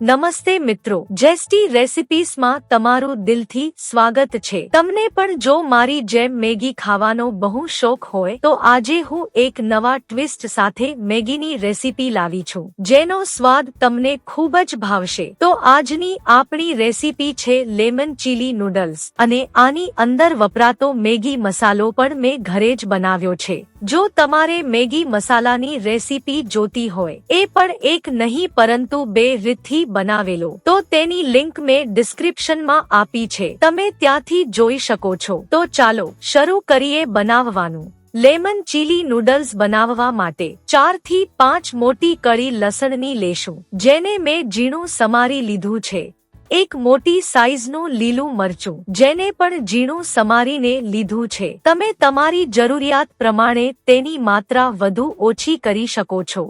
નમસ્તે મિત્રો, જેસ્ટી રેસિપીસમાં તમારું દિલથી સ્વાગત છે। તમને પણ જો મારી જેમ મેગી ખાવાનો બહુ શોખ હોય તો આજે હું એક નવા ટ્વિસ્ટ સાથે મેગીની રેસિપી લાવી છું, જેનો સ્વાદ તમને ખૂબ જ ભાવશે। તો આજની આપણી રેસિપી છે લેમન ચીલી નૂડલ્સ, અને આની અંદર વપરાતો મેગી મસાલો પણ મેં ઘરે જ બનાવ્યો છે। જો તમારે મેગી મસાલાની રેસિપી જોતી હોય, એ પણ એક નહીં પરંતુ બે રીતથી બનાવેલો, તો તેની લિંક મેં ડિસ્ક્રિપ્શનમાં આપી છે, તમે ત્યાંથી જોઈ શકો છો। તો ચાલો શરૂ કરીએ બનાવવાનું। લેમન ચીલી નૂડલ્સ બનાવવા માટે 4 થી 5 મોટી કળી લસણની લેશું, જેને મેં ઝીણું સમારી લીધું છે। એક મોટી સાઈઝનું લીલું મરચું, જેને પણ ઝીણું સમારીને લીધું છે। તમે તમારી જરૂરિયાત પ્રમાણે તેની માત્રા વધુ ઓછી કરી શકો છો।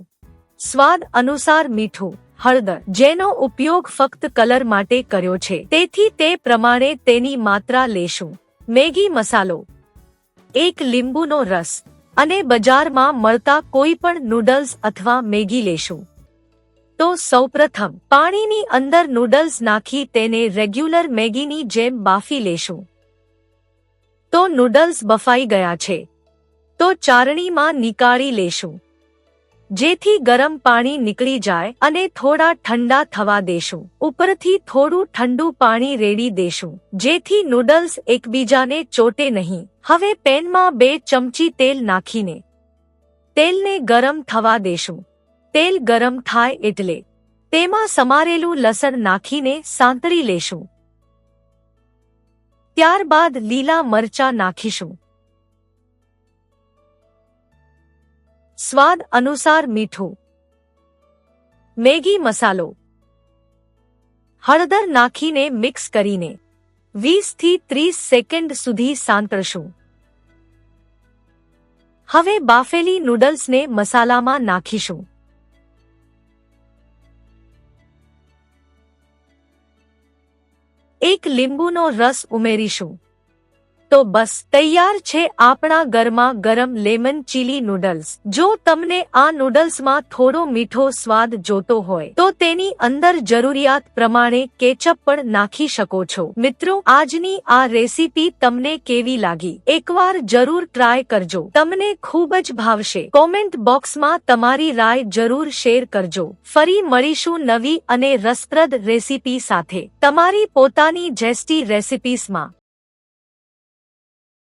સ્વાદ અનુસાર મીઠું, હળદર, જેનો ઉપયોગ ફક્ત કલર માટે કર્યો છે, તેથી તે પ્રમાણે તેની માત્રા લેશું। મેગી મસાલો, એક લીંબુનો રસ, અને બજારમાં મળતા કોઈ પણ નૂડલ્સ અથવા મેગી લેશું। તો સૌપ્રથમ પાણીની અંદર નૂડલ્સ નાખી તેને રેગ્યુલર મેગીની જેમ બાફી લેશું। તો નૂડલ્સ બફાઈ ગયા છે, તો ચાળણીમાં નીકાળી લેશું, જેથી ગરમ પાણી નીકળી જાય, અને થોડા ઠંડા થવા દેશું। ઉપરથી થોડું ઠંડુ પાણી રેડી દેશું, જેથી નૂડલ્સ એકબીજાને ચોટે નહીં। હવે પેનમાં 2 ચમચી તેલ નાખીને તેલને ગરમ થવા દેશું। તેલ ગરમ થાય એટલે તેમાં સમારેલું લસણ નાખીને સાંતળી લેશું। ત્યારબાદ લીલા મરચાં નાખીશું। સ્વાદ અનુસાર મીઠું, મેગી મસાલો, હળદર નાખીને મિક્સ કરીને 20 થી 30 સેકન્ડ સુધી સાંતળશું। હવે બાફેલી નૂડલ્સને મસાલામાં નાખીશું। એક લીંબુનો રસ ઉમેરીશું। તો બસ તૈયાર છે આપણા ગરમા ગરમ લેમન ચીલી નૂડલ્સ। જો તમને આ નૂડલ્સમાં થોડો મીઠો સ્વાદ જોતો હોય તો તેની અંદર જરૂરિયાત પ્રમાણે કેચઅપ પણ નાખી શકો છો। મિત્રો, આજની આ રેસીપી તમને કેવી લાગી? એકવાર જરૂર ટ્રાય કરજો, તમને ખૂબ જ ભાવશે। કોમેન્ટ બોક્સમાં તમારી રાય જરૂર શેર કરજો। ફરી મળીશું નવી અને રસપ્રદ રેસીપી સાથે, તમારી પોતાની જેસ્ટી રેસિપીસમાં।